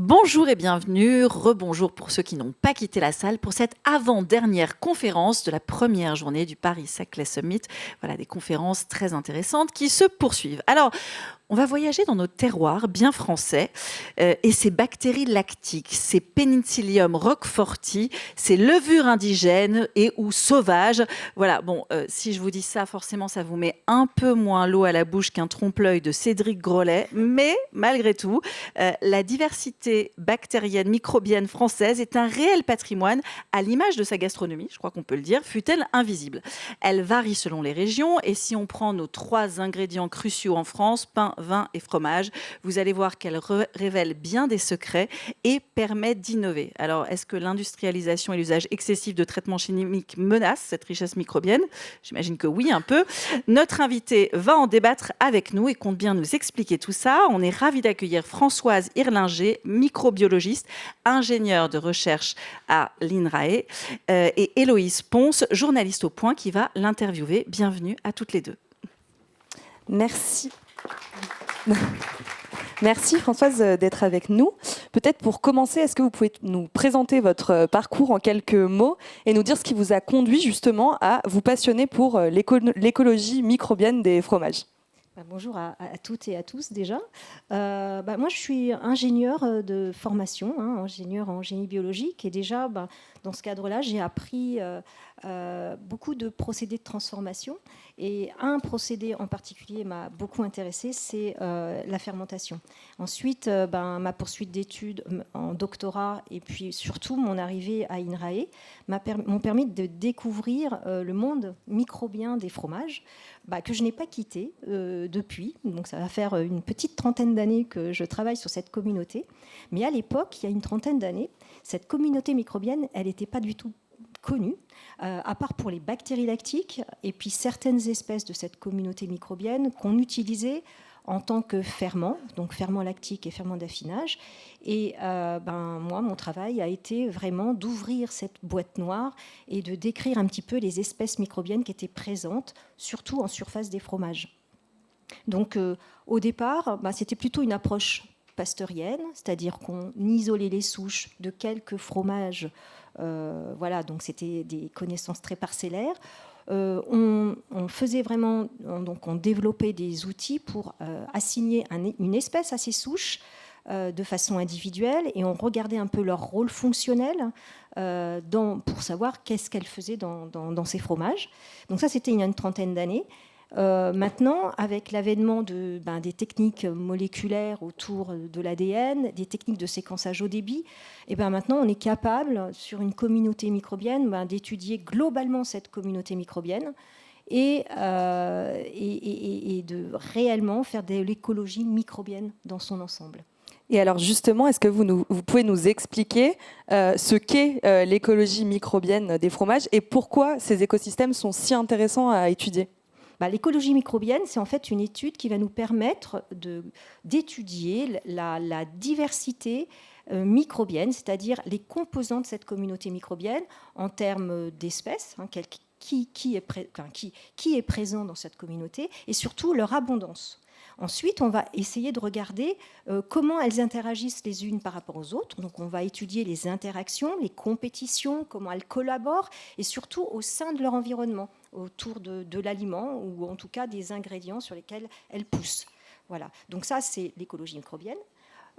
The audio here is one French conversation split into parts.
Bonjour et bienvenue, rebonjour pour ceux qui n'ont pas quitté la salle pour cette avant-dernière conférence de la première journée du Paris Saclay Summit. Voilà, des conférences très intéressantes qui se poursuivent. Alors, on va voyager dans nos terroirs bien français et ces bactéries lactiques, ces Penicillium roqueforti, ces levures indigènes et ou sauvages. Voilà, bon, si je vous dis ça, forcément, ça vous met un peu moins l'eau à la bouche qu'un trompe-l'œil de Cédric Grolet. Mais malgré tout, la diversité bactérienne, microbienne française est un réel patrimoine à l'image de sa gastronomie, je crois qu'on peut le dire, fut-elle invisible. Elle varie selon les régions et si on prend nos 3 ingrédients cruciaux en France, pain, vin et fromage, vous allez voir qu'elle révèle bien des secrets et permet d'innover. Alors, est-ce que l'industrialisation et l'usage excessif de traitements chimiques menacent cette richesse microbienne ? J'imagine que oui, un peu. Notre invité va en débattre avec nous et compte bien nous expliquer tout ça. On est ravis d'accueillir Françoise Irlinger, microbiologiste, ingénieure de recherche à l'INRAE, et Héloïse Ponce, journaliste au Point, qui va l'interviewer. Bienvenue à toutes les deux. Merci. Merci Françoise d'être avec nous. Peut-être pour commencer, est-ce que vous pouvez nous présenter votre parcours en quelques mots et nous dire ce qui vous a conduit justement à vous passionner pour l'écologie microbienne des fromages ? Bonjour à toutes et à tous déjà. Moi, je suis ingénieure de formation, ingénieure en génie biologique. Et déjà, dans ce cadre-là, j'ai appris beaucoup de procédés de transformation. Et un procédé en particulier m'a beaucoup intéressée, c'est la fermentation. Ensuite, ma poursuite d'études en doctorat et puis surtout mon arrivée à INRAE m'ont permis de découvrir le monde microbien des fromages, que je n'ai pas quitté depuis. Donc ça va faire une petite trentaine d'années que je travaille sur cette communauté. Mais à l'époque, il y a une trentaine d'années, cette communauté microbienne, elle n'était pas du tout connue, à part pour les bactéries lactiques et puis certaines espèces de cette communauté microbienne qu'on utilisait en tant que ferment, donc ferment lactique et ferment d'affinage. Et moi, mon travail a été vraiment d'ouvrir cette boîte noire et de décrire un petit peu les espèces microbiennes qui étaient présentes, surtout en surface des fromages. Donc, au départ, c'était plutôt une approche pasteurienne, c'est-à-dire qu'on isolait les souches de quelques fromages. Donc c'était des connaissances très parcellaires. On faisait vraiment, donc on développait des outils pour assigner une espèce à ces souches de façon individuelle et on regardait un peu leur rôle fonctionnel pour savoir qu'est-ce qu'elles faisaient dans ces fromages. Donc ça, c'était il y a une trentaine d'années. Maintenant, avec l'avènement des techniques moléculaires autour de l'ADN, des techniques de séquençage au débit, et maintenant on est capable, sur une communauté microbienne, d'étudier globalement cette communauté microbienne et de réellement faire de l'écologie microbienne dans son ensemble. Et alors justement, est-ce que vous pouvez nous expliquer ce qu'est l'écologie microbienne des fromages et pourquoi ces écosystèmes sont si intéressants à étudier ? L'écologie microbienne, c'est en fait une étude qui va nous permettre d'étudier la diversité microbienne, c'est-à-dire les composants de cette communauté microbienne en termes d'espèces, qui est présent dans cette communauté, et surtout leur abondance. Ensuite, on va essayer de regarder comment elles interagissent les unes par rapport aux autres. Donc, on va étudier les interactions, les compétitions, comment elles collaborent, et surtout au sein de leur environnement, autour de l'aliment, ou en tout cas des ingrédients sur lesquels elles poussent. Voilà. Donc ça, c'est l'écologie microbienne.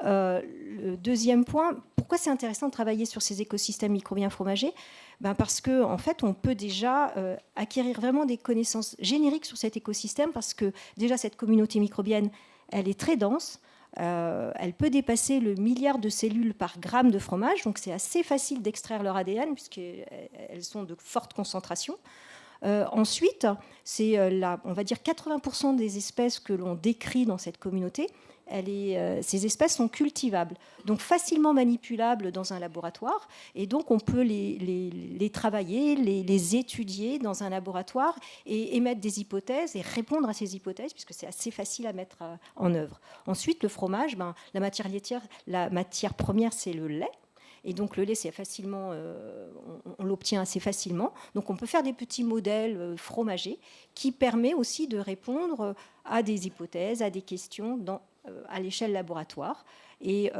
Le deuxième point, pourquoi c'est intéressant de travailler sur ces écosystèmes microbiens fromagers ? Parce qu'en fait, on peut déjà acquérir vraiment des connaissances génériques sur cet écosystème, parce que déjà, cette communauté microbienne, elle est très dense. Elle peut dépasser le milliard de cellules par gramme de fromage, donc c'est assez facile d'extraire leur ADN, puisqu'elles sont de forte concentration. Ensuite, c'est on va dire 80% des espèces que l'on décrit dans cette communauté, ces espèces sont cultivables, donc facilement manipulables dans un laboratoire, et donc on peut les travailler, les étudier dans un laboratoire et émettre des hypothèses et répondre à ces hypothèses, puisque c'est assez facile à mettre en œuvre. Ensuite, le fromage, la matière laitière, la matière première, c'est le lait. Et donc le lait, c'est facilement, on l'obtient assez facilement. Donc on peut faire des petits modèles fromagers qui permettent aussi de répondre à des hypothèses, à des questions à l'échelle laboratoire. Et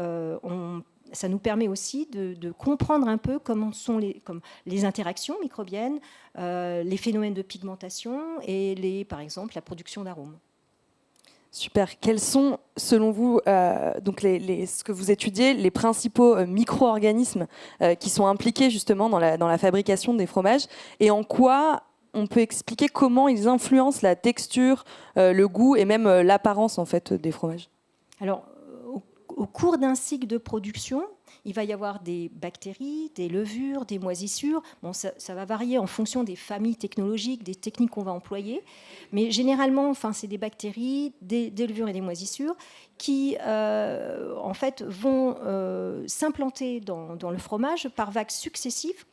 ça nous permet aussi de comprendre un peu comment sont les interactions microbiennes, les phénomènes de pigmentation et par exemple la production d'arômes. Super. Quels sont, selon vous, donc ce que vous étudiez, les principaux micro-organismes qui sont impliqués justement dans la fabrication des fromages, et en quoi on peut expliquer comment ils influencent la texture, le goût et même l'apparence en fait des fromages? Alors, au cours d'un cycle de production, il va y avoir des bactéries, des levures, des moisissures. Bon, ça va varier en fonction des familles technologiques, des techniques qu'on va employer. Mais généralement, c'est des bactéries, des levures et des moisissures qui, en fait, vont s'implanter dans le fromage par vagues successives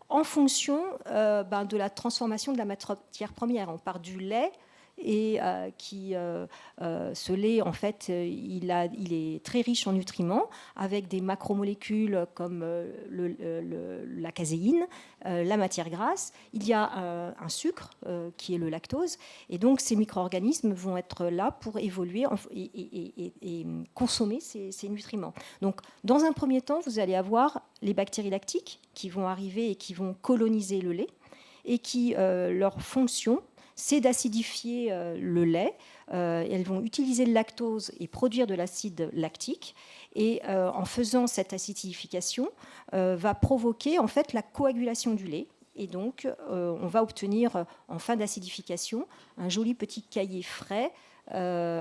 en fonction de la transformation de la matière première. On part du lait, et ce lait, en fait, il est très riche en nutriments, avec des macromolécules comme la caséine, la matière grasse. Il y a un sucre qui est le lactose, et donc ces micro-organismes vont être là pour évoluer et consommer ces nutriments. Donc, dans un premier temps, vous allez avoir les bactéries lactiques qui vont arriver et qui vont coloniser le lait, et qui, leur fonction, c'est d'acidifier le lait. Elles vont utiliser le lactose et produire de l'acide lactique. Et en faisant cette acidification, va provoquer en fait la coagulation du lait. Et donc, on va obtenir en fin d'acidification un joli petit caillé frais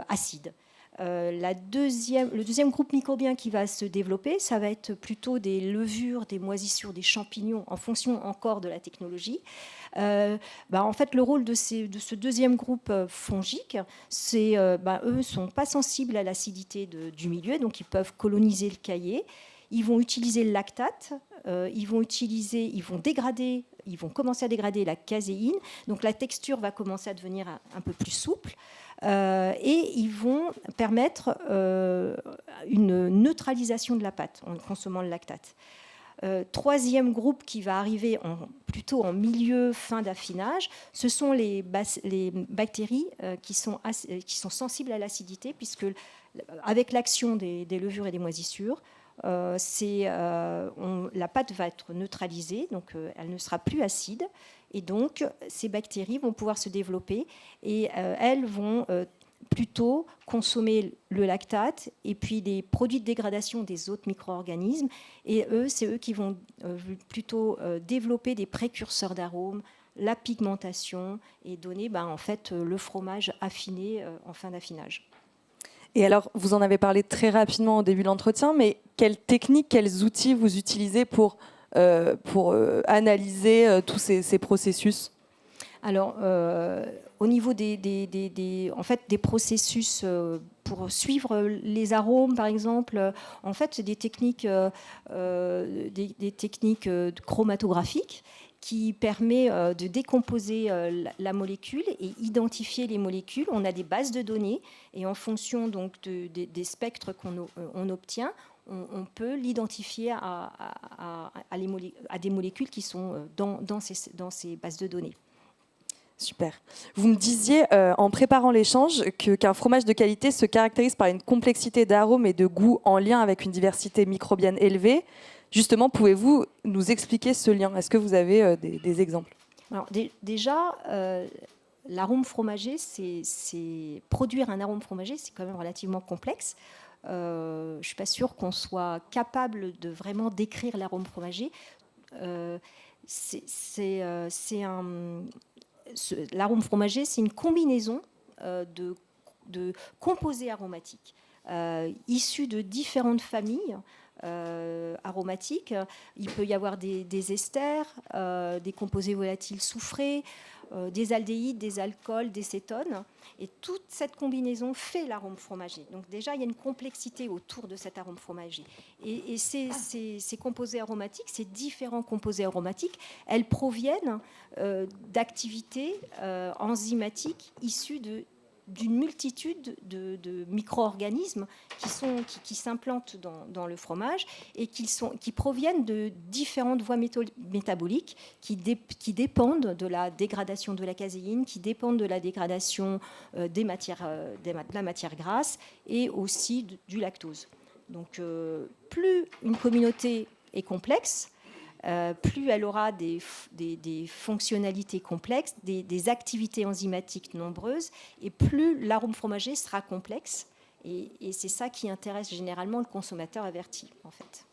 acide. Le deuxième groupe microbien qui va se développer, ça va être plutôt des levures, des moisissures, des champignons, en fonction encore de la technologie. En fait, le rôle de ce deuxième groupe fongique, c'est eux ne sont pas sensibles à l'acidité du milieu, donc ils peuvent coloniser le caillé. Ils vont utiliser le lactate, ils vont commencer à dégrader la caséine, donc la texture va commencer à devenir un peu plus souple. Et ils vont permettre une neutralisation de la pâte en consommant le lactate. Troisième groupe qui va arriver plutôt en milieu, fin d'affinage, ce sont les bactéries qui sont sensibles à l'acidité, puisque avec l'action des levures et des moisissures, la pâte va être neutralisée, donc elle ne sera plus acide. Et donc, ces bactéries vont pouvoir se développer et elles vont plutôt consommer le lactate et puis les produits de dégradation des autres micro-organismes. Et c'est eux qui vont plutôt développer des précurseurs d'arômes, la pigmentation et donner en fait, le fromage affiné en fin d'affinage. Et alors, vous en avez parlé très rapidement au début de l'entretien, mais quelles techniques, quels outils vous utilisez pour analyser tous ces processus? Alors, au niveau des processus pour suivre les arômes, par exemple, en fait, c'est des techniques chromatographiques qui permet de décomposer la molécule et identifier les molécules. On a des bases de données et en fonction donc des spectres qu'on obtient, on peut l'identifier à des molécules qui sont dans ces bases de données. Super. Vous me disiez, en préparant l'échange, qu'un fromage de qualité se caractérise par une complexité d'arômes et de goûts en lien avec une diversité microbienne élevée. Justement, pouvez-vous nous expliquer ce lien? Est-ce que vous avez des exemples? Alors, déjà, l'arôme fromager, produire un arôme fromager, c'est quand même relativement complexe. Je ne suis pas sûre qu'on soit capable de vraiment décrire l'arôme fromager. L'arôme fromager, c'est une combinaison de composés aromatiques. issus de différentes familles aromatiques. Il peut y avoir des esters, des composés volatiles soufrés, des aldéhydes, des alcools, des cétones. Et toute cette combinaison fait l'arôme fromager. Donc déjà, il y a une complexité autour de cet arôme fromager. Et ces composés aromatiques, ces différents composés aromatiques, elles proviennent d'activités enzymatiques issues d'une multitude de micro-organismes qui s'implantent dans le fromage et qui proviennent de différentes voies métaboliques qui dépendent de la dégradation de la caséine, qui dépendent de la dégradation de la matière grasse et aussi du lactose. Donc plus une communauté est complexe, plus elle aura des fonctionnalités complexes, des activités enzymatiques nombreuses, et plus l'arôme fromager sera complexe. Et c'est ça qui intéresse généralement le consommateur averti, en fait.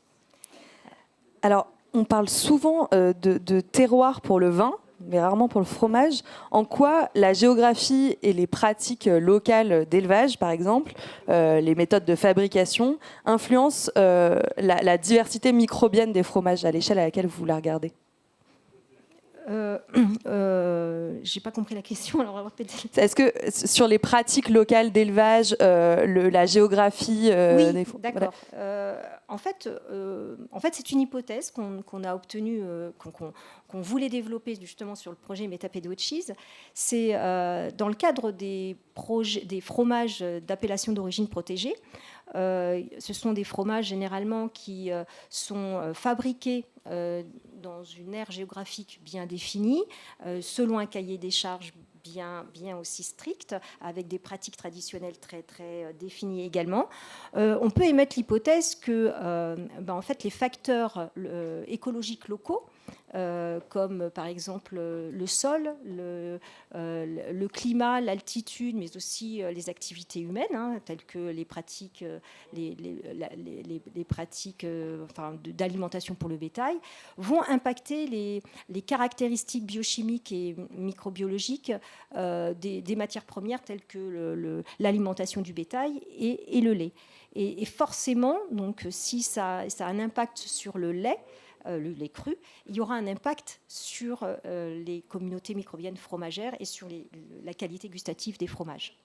Alors, on parle souvent de terroir pour le vin, mais rarement pour le fromage. En quoi la géographie et les pratiques locales d'élevage, par exemple, les méthodes de fabrication, influencent la diversité microbienne des fromages à l'échelle à laquelle vous la regardez? J'ai pas compris la question, alors répétez. Est-ce que sur les pratiques locales d'élevage, la géographie oui, des d'accord. Voilà. En fait, c'est une hypothèse qu'on a obtenue, qu'on voulait développer justement sur le projet Métapédéo Cheese. C'est dans le cadre des fromages d'appellation d'origine protégée. Ce sont des fromages généralement qui sont fabriqués dans une aire géographique bien définie, selon un cahier des charges bien aussi strict, avec des pratiques traditionnelles très, très définies également. On peut émettre l'hypothèse que en fait, les facteurs écologiques locaux, comme par exemple le sol, le climat, l'altitude, mais aussi les activités humaines, telles que les pratiques, les pratiques d'alimentation pour le bétail, vont impacter les caractéristiques biochimiques et microbiologiques des matières premières telles que l'alimentation du bétail et le lait. Et forcément, donc, si ça a un impact sur le lait cru, il y aura un impact sur les communautés microbiennes fromagères et sur la qualité gustative des fromages.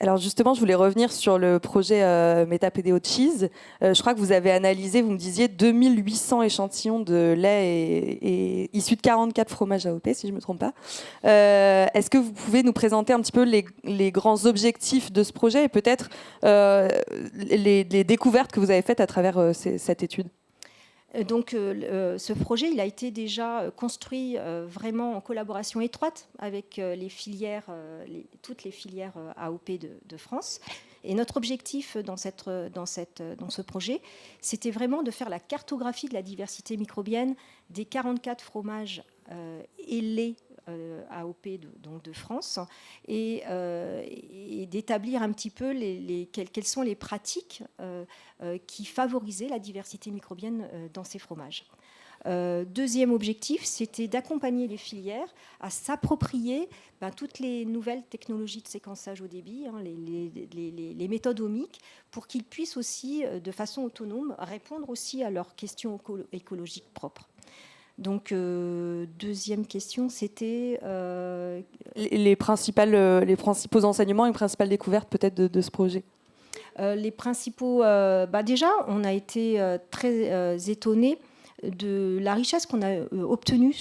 Alors justement, je voulais revenir sur le projet Métapédéo Cheese. Je crois que vous avez analysé, vous me disiez, 2800 échantillons de lait et issus de 44 fromages AOP, si je ne me trompe pas. Est-ce que vous pouvez nous présenter un petit peu les grands objectifs de ce projet et peut-être les découvertes que vous avez faites à travers cette étude ? Donc, ce projet, il a été déjà construit vraiment en collaboration étroite avec les filières, toutes les filières AOP de France. Et notre objectif dans ce projet, c'était vraiment de faire la cartographie de la diversité microbienne des 44 fromages et laits AOP de France et d'établir un petit peu quelles sont les pratiques qui favorisaient la diversité microbienne dans ces fromages. Deuxième objectif, c'était d'accompagner les filières à s'approprier toutes les nouvelles technologies de séquençage au débit, les méthodes omiques, pour qu'ils puissent aussi, de façon autonome, répondre aussi à leurs questions écologiques propres. Donc, deuxième question, c'était... les principaux enseignements et les principales découvertes peut-être de ce projet. Les principaux... déjà, on a été très étonnés de la richesse qu'on a obtenue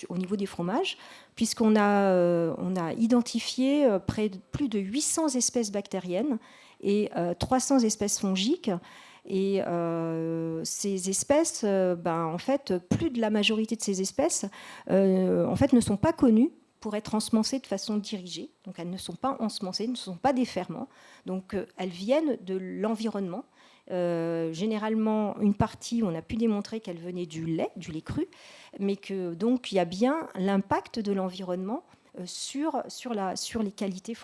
au niveau des fromages, puisqu'on a identifié plus de 800 espèces bactériennes et 300 espèces fongiques. Et ces espèces, en fait, plus de la majorité de ces espèces en fait, ne sont pas connues pour être ensemencées de façon dirigée. Donc elles ne sont pas ensemencées, ne sont pas des ferments. Donc elles viennent de l'environnement. Généralement, une partie, on a pu démontrer qu'elle venait du lait cru, mais que donc il y a bien l'impact de l'environnement sur les qualités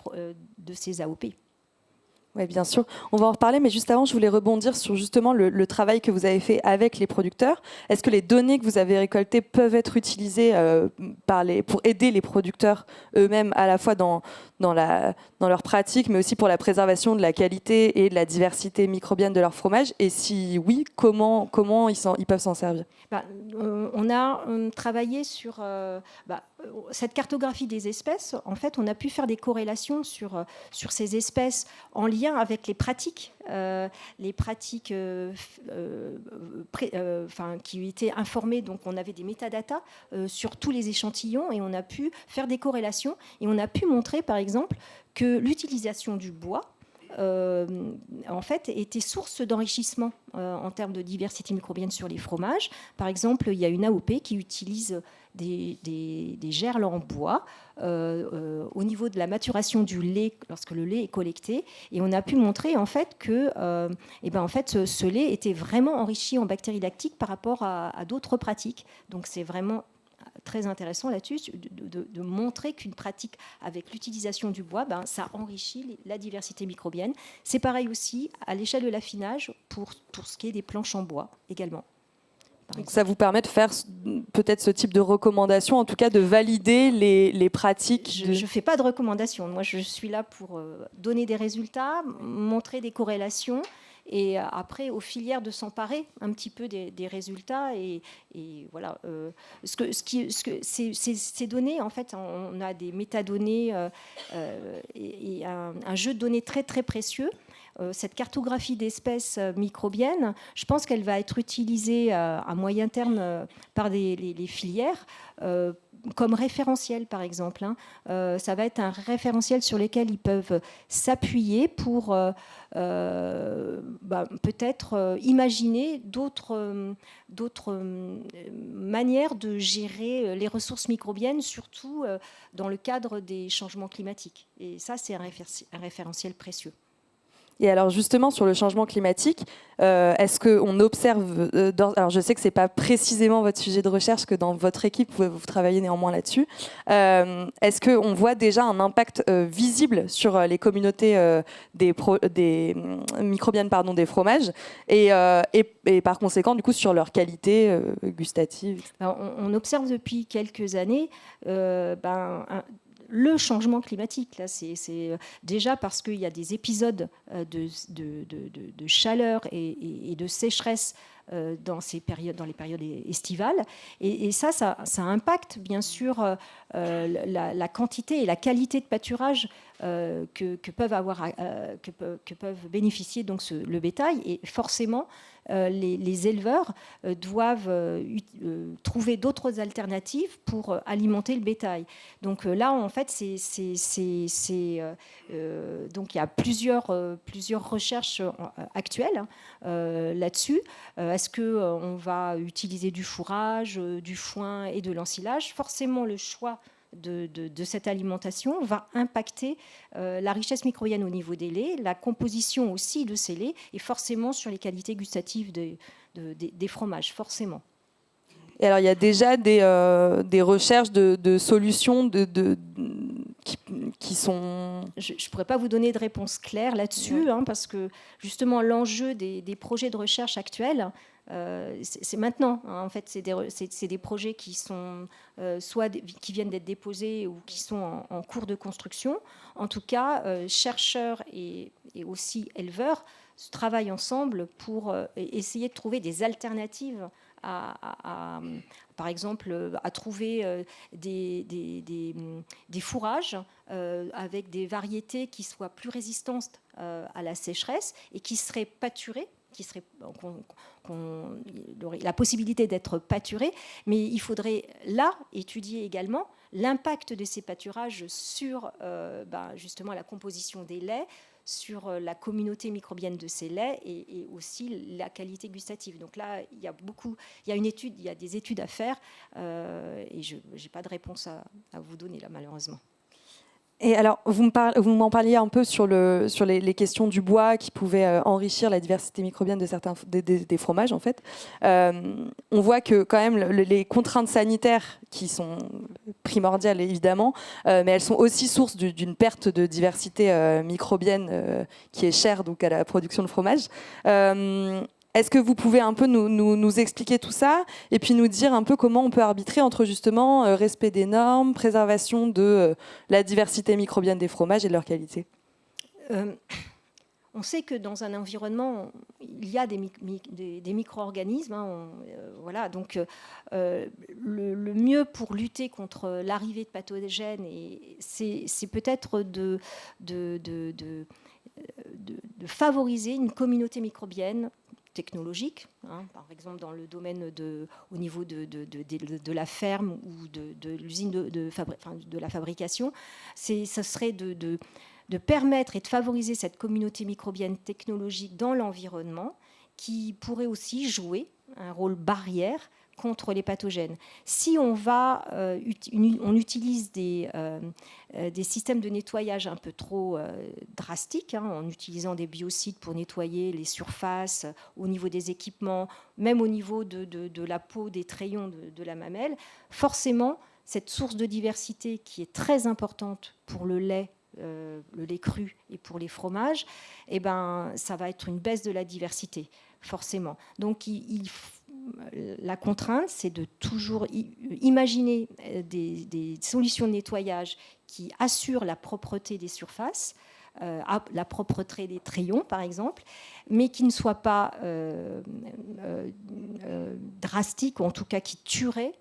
de ces AOP. Oui, bien sûr. On va en reparler, mais juste avant, je voulais rebondir sur justement le travail que vous avez fait avec les producteurs. Est-ce que les données que vous avez récoltées peuvent être utilisées pour aider les producteurs eux-mêmes, à la fois dans leur pratique, mais aussi pour la préservation de la qualité et de la diversité microbienne de leur fromage? Et si oui, comment ils peuvent s'en servir? On a travaillé sur cette cartographie des espèces. En fait, on a pu faire des corrélations sur ces espèces en lien avec les pratiques qui étaient informées. Donc, on avait des métadatas sur tous les échantillons et on a pu faire des corrélations. Et on a pu montrer, par exemple, que l'utilisation du bois en fait, était source d'enrichissement en termes de diversité microbienne sur les fromages. Par exemple, il y a une AOP qui utilise des gerles en bois au niveau de la maturation du lait lorsque le lait est collecté, et on a pu montrer en fait que ce lait était vraiment enrichi en bactéries lactiques par rapport à d'autres pratiques. Donc c'est vraiment très intéressant là-dessus, de montrer qu'une pratique avec l'utilisation du bois, ça enrichit la diversité microbienne. C'est pareil aussi à l'échelle de l'affinage pour ce qui est des planches en bois également. Donc ça vous permet de faire peut-être ce type de recommandation, en tout cas de valider les pratiques. Je ne fais pas de recommandations. Moi, je suis là pour donner des résultats, montrer des corrélations, et après aux filières de s'emparer un petit peu des résultats. Et voilà. Ces données, en fait, on a des métadonnées et un jeu de données très très précieux. Cette cartographie d'espèces microbiennes, je pense qu'elle va être utilisée à moyen terme par les filières comme référentiel, par exemple. Ça va être un référentiel sur lequel ils peuvent s'appuyer pour peut-être imaginer d'autres manières de gérer les ressources microbiennes, surtout dans le cadre des changements climatiques. Et ça, c'est un référentiel précieux. Et alors justement sur le changement climatique, est-ce qu'on observe, alors je sais que ce n'est pas précisément votre sujet de recherche, que dans votre équipe vous travaillez néanmoins là-dessus, est-ce qu'on voit déjà un impact visible sur les communautés des microbiennes des fromages et par conséquent du coup sur leur qualité gustative? Alors, on observe depuis quelques années le changement climatique. Là, c'est déjà parce qu'il y a des épisodes de chaleur et de sécheresse dans les périodes estivales. Et ça impacte bien sûr la quantité et la qualité de pâturage que peuvent bénéficier donc le bétail. Et forcément, les éleveurs doivent trouver d'autres alternatives pour alimenter le bétail. Donc là, en fait, donc il y a plusieurs recherches actuelles là-dessus. Est-ce qu'on va utiliser du fourrage, du foin et de l'ensilage? Forcément, le choix de cette alimentation va impacter la richesse microbienne au niveau des laits, la composition aussi de ces laits, et forcément sur les qualités gustatives des fromages, forcément. Et alors, il y a déjà des recherches de solutions qui sont... Je ne pourrais pas vous donner de réponse claire là-dessus, parce que justement l'enjeu des projets de recherche actuels, c'est maintenant. En fait, c'est des projets qui sont qui viennent d'être déposés ou qui sont en cours de construction. En tout cas, chercheurs et aussi éleveurs travaillent ensemble pour essayer de trouver des alternatives par exemple, à trouver des fourrages avec des variétés qui soient plus résistantes à la sécheresse et qui seraient pâturées, la possibilité d'être pâturées, mais il faudrait là étudier également l'impact de ces pâturages sur justement la composition des laits, sur la communauté microbienne de ces laits et aussi la qualité gustative. Donc là, il y a des études à faire et je n'ai pas de réponse à vous donner là, malheureusement. Et alors, vous m'en parliez un peu sur les questions du bois qui pouvaient enrichir la diversité microbienne de certains des fromages, en fait. On voit que quand même les contraintes sanitaires qui sont primordiales, évidemment, mais elles sont aussi source d'une perte de diversité microbienne qui est chère donc, à la production de fromage. Est-ce que vous pouvez un peu nous expliquer tout ça et puis nous dire un peu comment on peut arbitrer entre justement respect des normes, préservation de la diversité microbienne des fromages et de leur qualité? On sait que dans un environnement, il y a des micro-organismes. Voilà, donc le mieux pour lutter contre l'arrivée de pathogènes, c'est peut-être de favoriser une communauté microbienne technologique, par exemple dans le domaine au niveau de la ferme ou de l'usine de la fabrication, ce serait de permettre et de favoriser cette communauté microbienne technologique dans l'environnement qui pourrait aussi jouer un rôle barrière contre les pathogènes. Si on utilise des systèmes de nettoyage un peu trop drastiques, en utilisant des biocides pour nettoyer les surfaces, au niveau des équipements, même au niveau de la peau, des trayons de la mamelle, forcément, cette source de diversité qui est très importante pour le lait cru et pour les fromages, ça va être une baisse de la diversité, forcément. Donc, la contrainte, c'est de toujours imaginer des solutions de nettoyage qui assurent la propreté des surfaces, la propreté des trayons, par exemple, mais qui ne soient pas drastiques, ou en tout cas qui tueraient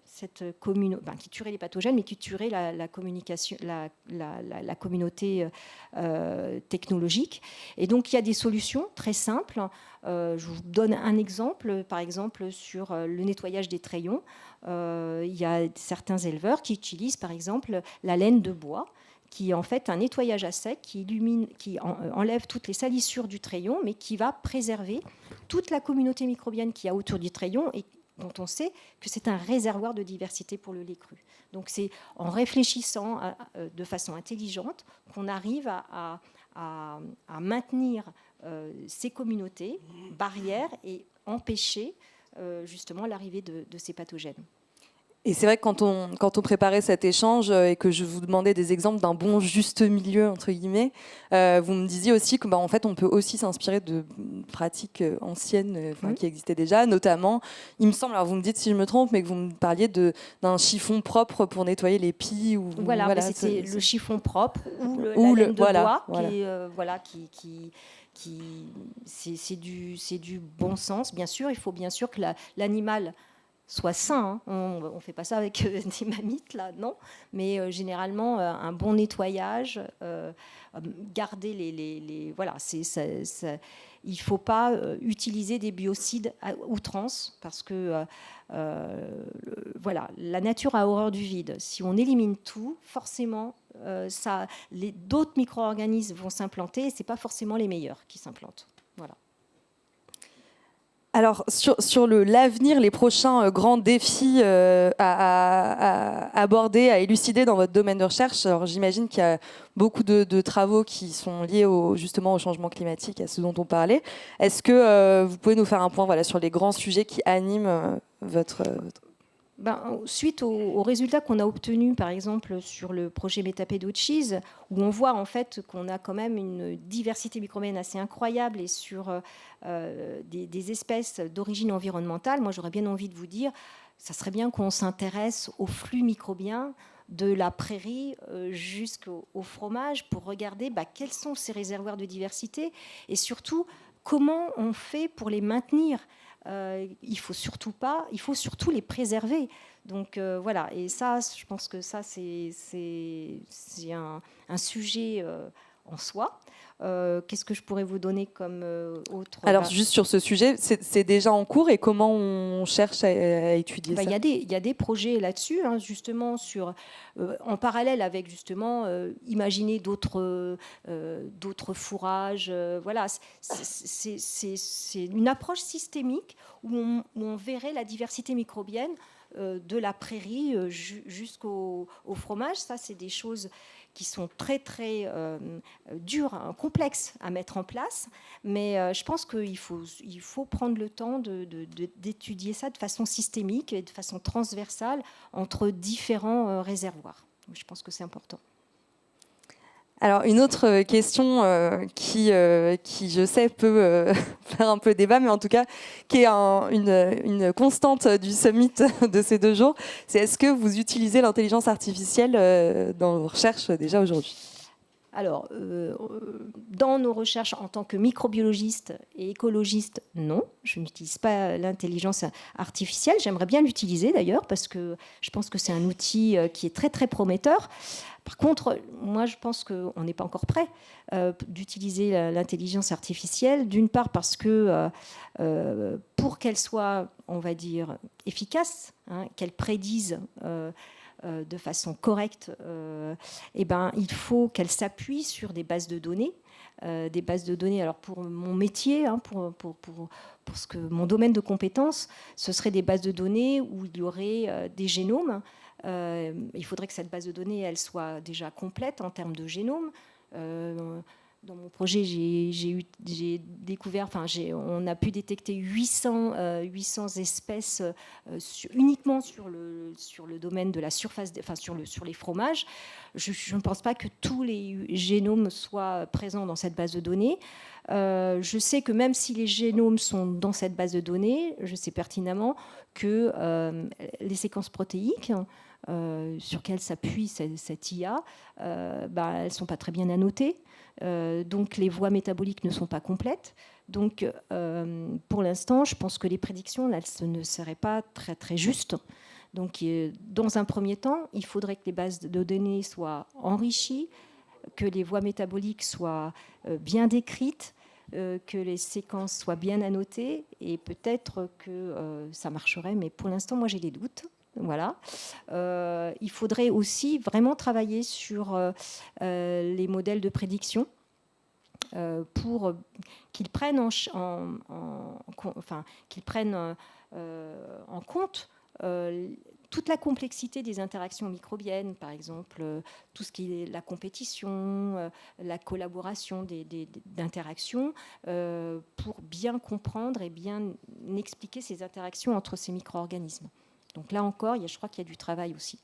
qui tuerait les pathogènes, mais qui tuerait la communauté technologique. Et donc, il y a des solutions très simples. Je vous donne un exemple, par exemple, sur le nettoyage des trayons. Il y a certains éleveurs qui utilisent, par exemple, la laine de bois, qui est en fait un nettoyage à sec qui enlève toutes les salissures du trayon, mais qui va préserver toute la communauté microbienne qu'il y a autour du trayon et dont on sait que c'est un réservoir de diversité pour le lait cru. Donc c'est en réfléchissant de façon intelligente qu'on arrive à maintenir ces communautés barrières et empêcher justement l'arrivée de ces pathogènes. Et c'est vrai que quand on préparait cet échange et que je vous demandais des exemples d'un bon juste milieu, entre guillemets, vous me disiez aussi que, en fait, on peut aussi s'inspirer de pratiques anciennes qui existaient déjà, notamment, il me semble, alors vous me dites si je me trompe, mais que vous me parliez d'un chiffon propre pour nettoyer les pies. Voilà, c'était le chiffon propre ou la laine de bois c'est du bon sens. Bien sûr, il faut bien sûr que l'animal soit sain. On ne fait pas ça avec des mammites, là, non. Mais généralement, un bon nettoyage, garder les voilà, il ne faut pas utiliser des biocides à outrance parce que voilà, la nature a horreur du vide. Si on élimine tout, forcément, d'autres micro-organismes vont s'implanter et ce n'est pas forcément les meilleurs qui s'implantent. Voilà. Alors, sur l'avenir, les prochains grands défis à aborder, à élucider dans votre domaine de recherche, alors j'imagine qu'il y a beaucoup de travaux qui sont liés justement au changement climatique, à ce dont on parlait. Est-ce que vous pouvez nous faire un point sur les grands sujets qui animent votre... Suite aux résultats qu'on a obtenus, par exemple, sur le projet Metapedo Cheese, où on voit en fait qu'on a quand même une diversité microbienne assez incroyable et sur des espèces d'origine environnementale, moi j'aurais bien envie de vous dire, ça serait bien qu'on s'intéresse aux flux microbiens de la prairie jusqu'au fromage pour regarder quels sont ces réservoirs de diversité et surtout comment on fait pour les maintenir. Il faut surtout les préserver. Donc voilà, et ça, je pense que ça, c'est un sujet en soi. Qu'est-ce que je pourrais vous donner comme autre... Alors, juste sur ce sujet, c'est déjà en cours et comment on cherche à étudier ça? Il y a des projets là-dessus, justement, en parallèle avec, justement, imaginer d'autres fourrages. Voilà, c'est une approche systémique où on verrait la diversité microbienne de la prairie jusqu'au fromage. Ça, c'est des choses qui sont très, très dures, hein, complexes à mettre en place. Mais je pense qu'il faut prendre le temps d'étudier ça de façon systémique et de façon transversale entre différents réservoirs. Donc, je pense que c'est important. Alors, une autre question qui, je sais, peut faire un peu débat, mais en tout cas, qui est une constante du summit de ces 2 jours, c'est est-ce que vous utilisez l'intelligence artificielle dans vos recherches déjà aujourd'hui ? Alors, dans nos recherches en tant que microbiologiste et écologiste, non, je n'utilise pas l'intelligence artificielle. J'aimerais bien l'utiliser d'ailleurs parce que je pense que c'est un outil qui est très très prometteur. Par contre, moi je pense qu'on n'est pas encore prêt d'utiliser l'intelligence artificielle, d'une part parce que pour qu'elle soit, on va dire, efficace, hein, qu'elle prédise de façon correcte, il faut qu'elle s'appuie sur des bases de données. Des bases de données, alors pour mon métier, hein, pour ce que mon domaine de compétences, ce serait des bases de données où il y aurait des génomes. Il faudrait que cette base de données elle soit déjà complète en termes de génome. Dans mon projet, j'ai découvert, on a pu détecter 800 espèces uniquement sur le domaine de la surface, sur les fromages. Je ne pense pas que tous les génomes soient présents dans cette base de données. Je sais que même si les génomes sont dans cette base de données, je sais pertinemment que les séquences protéiques sur lesquelles s'appuie cette IA, elles ne sont pas très bien annotées. Donc les voies métaboliques ne sont pas complètes. Donc pour l'instant, je pense que les prédictions là, ne seraient pas très, très justes. Donc dans un premier temps, il faudrait que les bases de données soient enrichies, que les voies métaboliques soient bien décrites, que les séquences soient bien annotées, et peut-être que ça marcherait, mais pour l'instant, moi j'ai des doutes. Voilà. Il faudrait aussi vraiment travailler sur les modèles de prédiction pour qu'ils prennent en compte toute la complexité des interactions microbiennes, par exemple tout ce qui est la compétition, la collaboration d'interactions, pour bien comprendre et bien expliquer ces interactions entre ces micro-organismes. Donc là encore, je crois qu'il y a du travail aussi.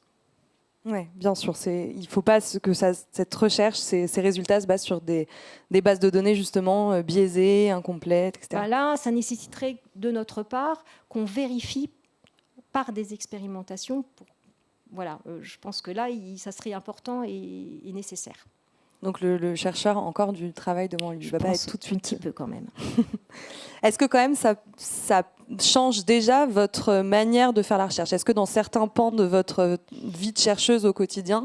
Oui, bien sûr. Il ne faut pas que cette recherche, ces résultats se basent sur des bases de données justement biaisées, incomplètes, etc. Là, ça nécessiterait de notre part qu'on vérifie par des expérimentations. Voilà, je pense que là, ça serait important et nécessaire. Donc le chercheur a encore du travail devant lui. Il ne va pas être tout de suite. Un petit peu quand même. Est-ce que quand même ça change déjà votre manière de faire la recherche ? Est-ce que dans certains pans de votre vie de chercheuse au quotidien ?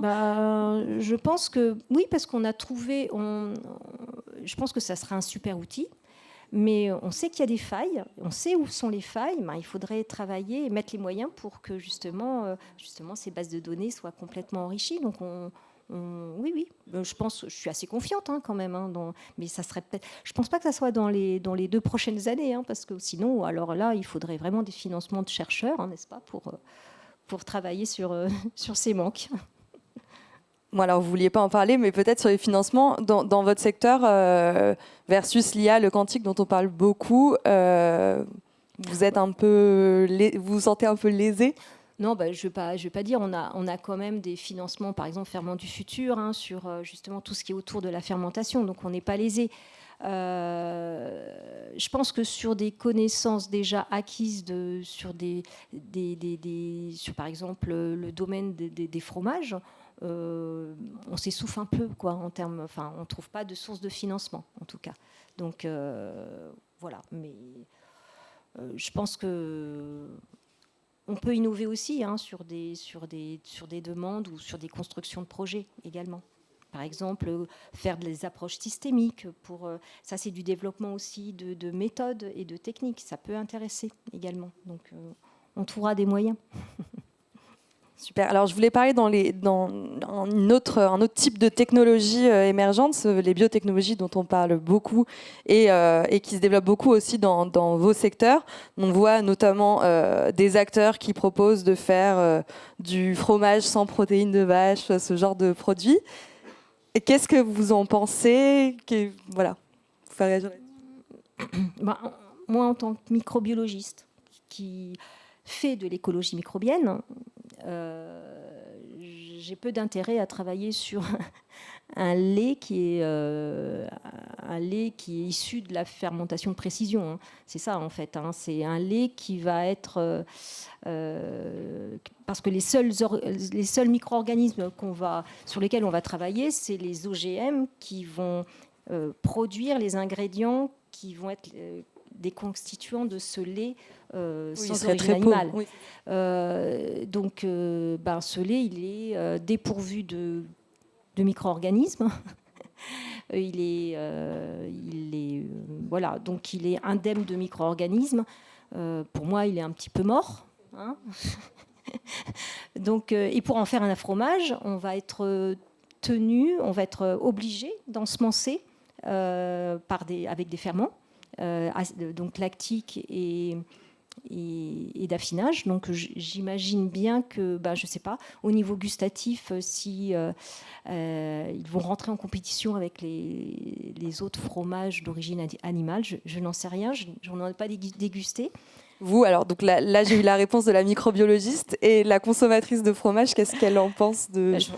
Je pense que oui, parce qu'on a trouvé. Je pense que ça sera un super outil. Mais on sait qu'il y a des failles, on sait où sont les failles. Il faudrait travailler et mettre les moyens pour que justement ces bases de données soient complètement enrichies. Donc oui, je suis assez confiante quand même. Mais ça serait peut-être. Je pense pas que ça soit dans les 2 prochaines années, parce que sinon, alors là, il faudrait vraiment des financements de chercheurs, n'est-ce pas, pour travailler sur ces manques. Bon, alors, vous ne vouliez pas en parler, mais peut-être sur les financements, dans votre secteur versus l'IA, le quantique dont on parle beaucoup, vous êtes vous vous sentez un peu lésé ? Non, je vais pas dire. On a quand même des financements, par exemple Ferment du Futur, sur justement tout ce qui est autour de la fermentation. Donc on n'est pas lésé. Je pense que sur des connaissances déjà acquises sur par exemple le domaine des fromages, on s'essouffle un peu, en termes. Enfin, on trouve pas de source de financement, en tout cas. Donc voilà. Mais je pense que on peut innover aussi sur des demandes ou sur des constructions de projets également. Par exemple, faire des approches systémiques. Ça, c'est du développement aussi de méthodes et de techniques. Ça peut intéresser également. Donc, on trouvera des moyens. Super. Alors, je voulais parler dans un autre type de technologie émergente, les biotechnologies dont on parle beaucoup et qui se développent beaucoup aussi dans vos secteurs. On voit notamment des acteurs qui proposent de faire du fromage sans protéines de vache, ce genre de produits. Et qu'est-ce que vous en pensez? Voilà. Vous faire réagir. Moi, en tant que microbiologiste qui fait de l'écologie microbienne, j'ai peu d'intérêt à travailler sur un lait qui est issu de la fermentation de précision. C'est ça en fait. C'est un lait qui va être parce que les seuls micro-organismes sur lesquels on va travailler, c'est les OGM qui vont produire les ingrédients qui vont être des constituants de ce lait sans origine animale. Oui. Donc, ce lait, il est dépourvu de micro-organismes. il est donc il est indemne de micro-organismes. Pour moi, il est un petit peu mort. Donc, et pour en faire un fromage, on va être obligé d'ensemencer avec des ferments. Donc lactique et d'affinage. Donc j'imagine bien que, je ne sais pas, au niveau gustatif, si ils vont rentrer en compétition avec les autres fromages d'origine animale, je n'en sais rien, je n'en ai pas dégusté. Vous, alors, donc là j'ai eu la réponse de la microbiologiste et la consommatrice de fromage, qu'est-ce qu'elle en pense de... Je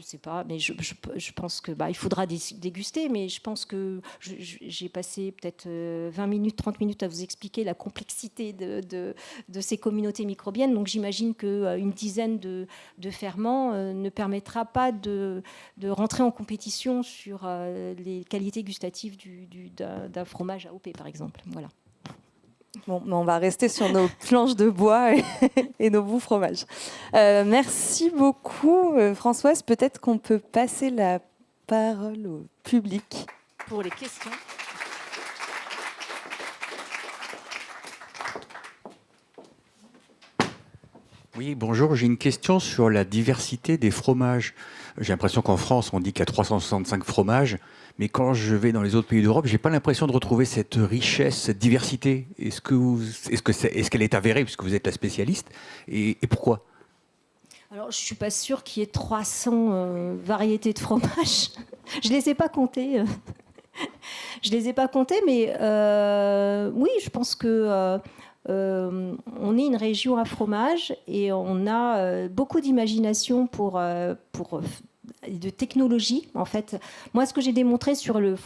sais pas, mais je pense que il faudra déguster, mais je pense que j'ai passé peut-être 20 minutes, 30 minutes à vous expliquer la complexité de ces communautés microbiennes, donc j'imagine qu'une dizaine de ferments ne permettra pas de rentrer en compétition sur les qualités gustatives d'un fromage AOP, par exemple. Voilà. Bon, on va rester sur nos planches de bois et nos bouts fromages. Merci beaucoup, Françoise. Peut-être qu'on peut passer la parole au public. Pour les questions. Oui, bonjour. J'ai une question sur la diversité des fromages. J'ai l'impression qu'en France, on dit qu'il y a 365 fromages. Mais quand je vais dans les autres pays d'Europe, je n'ai pas l'impression de retrouver cette richesse, cette diversité. Est-ce qu'elle est avérée, puisque vous êtes la spécialiste, et pourquoi? Alors, je ne suis pas sûre qu'il y ait 300 variétés de fromage. Je ne les ai pas comptées. Mais oui, je pense que on est une région à fromage et on a beaucoup d'imagination de technologie, en fait. Moi, ce que j'ai démontré sur le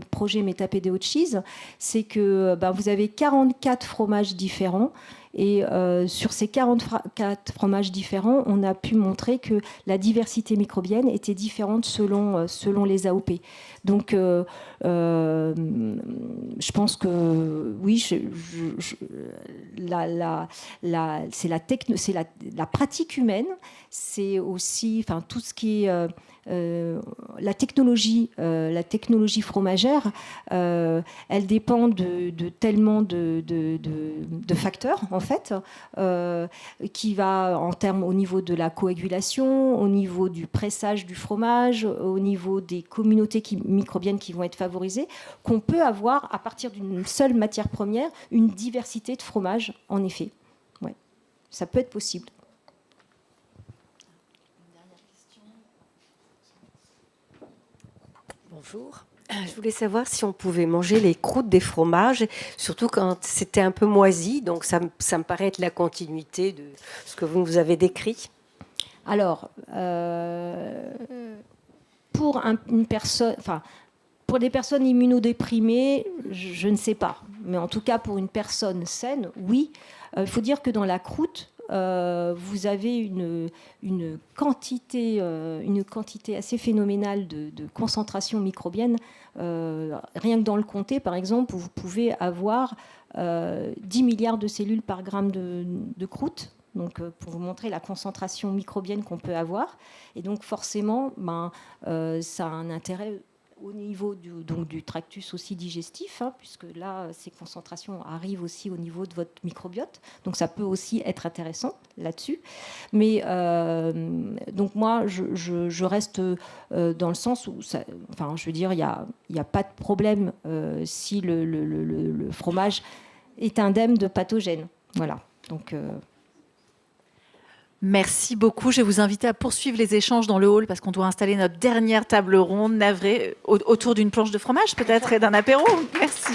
projet MetaPDO Cheese, c'est que vous avez 44 fromages différents. Et sur ces 44 fromages différents, on a pu montrer que la diversité microbienne était différente selon les AOP. Donc, je pense que oui, c'est la pratique humaine, c'est aussi, tout ce qui est la technologie fromagère, elle dépend de tellement de facteurs en fait, qui va au niveau de la coagulation, au niveau du pressage du fromage, au niveau des communautés microbiennes qui vont être favorisées, qu'on peut avoir à partir d'une seule matière première une diversité de fromages en effet. Ouais. Ça peut être possible. Bonjour. Je voulais savoir si on pouvait manger les croûtes des fromages, surtout quand c'était un peu moisi. Donc ça me paraît être la continuité de ce que vous nous avez décrit. Alors, pour pour des personnes immunodéprimées, je ne sais pas. Mais en tout cas, pour une personne saine, oui. Il faut dire que dans la croûte, vous avez une quantité assez phénoménale de concentration microbienne. Rien que dans le comté, par exemple, vous pouvez avoir 10 milliards de cellules par gramme de croûte. Donc, pour vous montrer la concentration microbienne qu'on peut avoir. Et donc, forcément, ça a un intérêt au niveau du tractus aussi digestif, hein, puisque là, ces concentrations arrivent aussi au niveau de votre microbiote. Donc, ça peut aussi être intéressant là-dessus. Mais donc, moi, je reste dans le sens où, je veux dire, il n'y a pas de problème si le fromage est indemne de pathogènes. Voilà. Donc... Merci beaucoup. Je vais vous inviter à poursuivre les échanges dans le hall parce qu'on doit installer notre dernière table ronde, navrée, autour d'une planche de fromage peut-être et d'un apéro. Merci.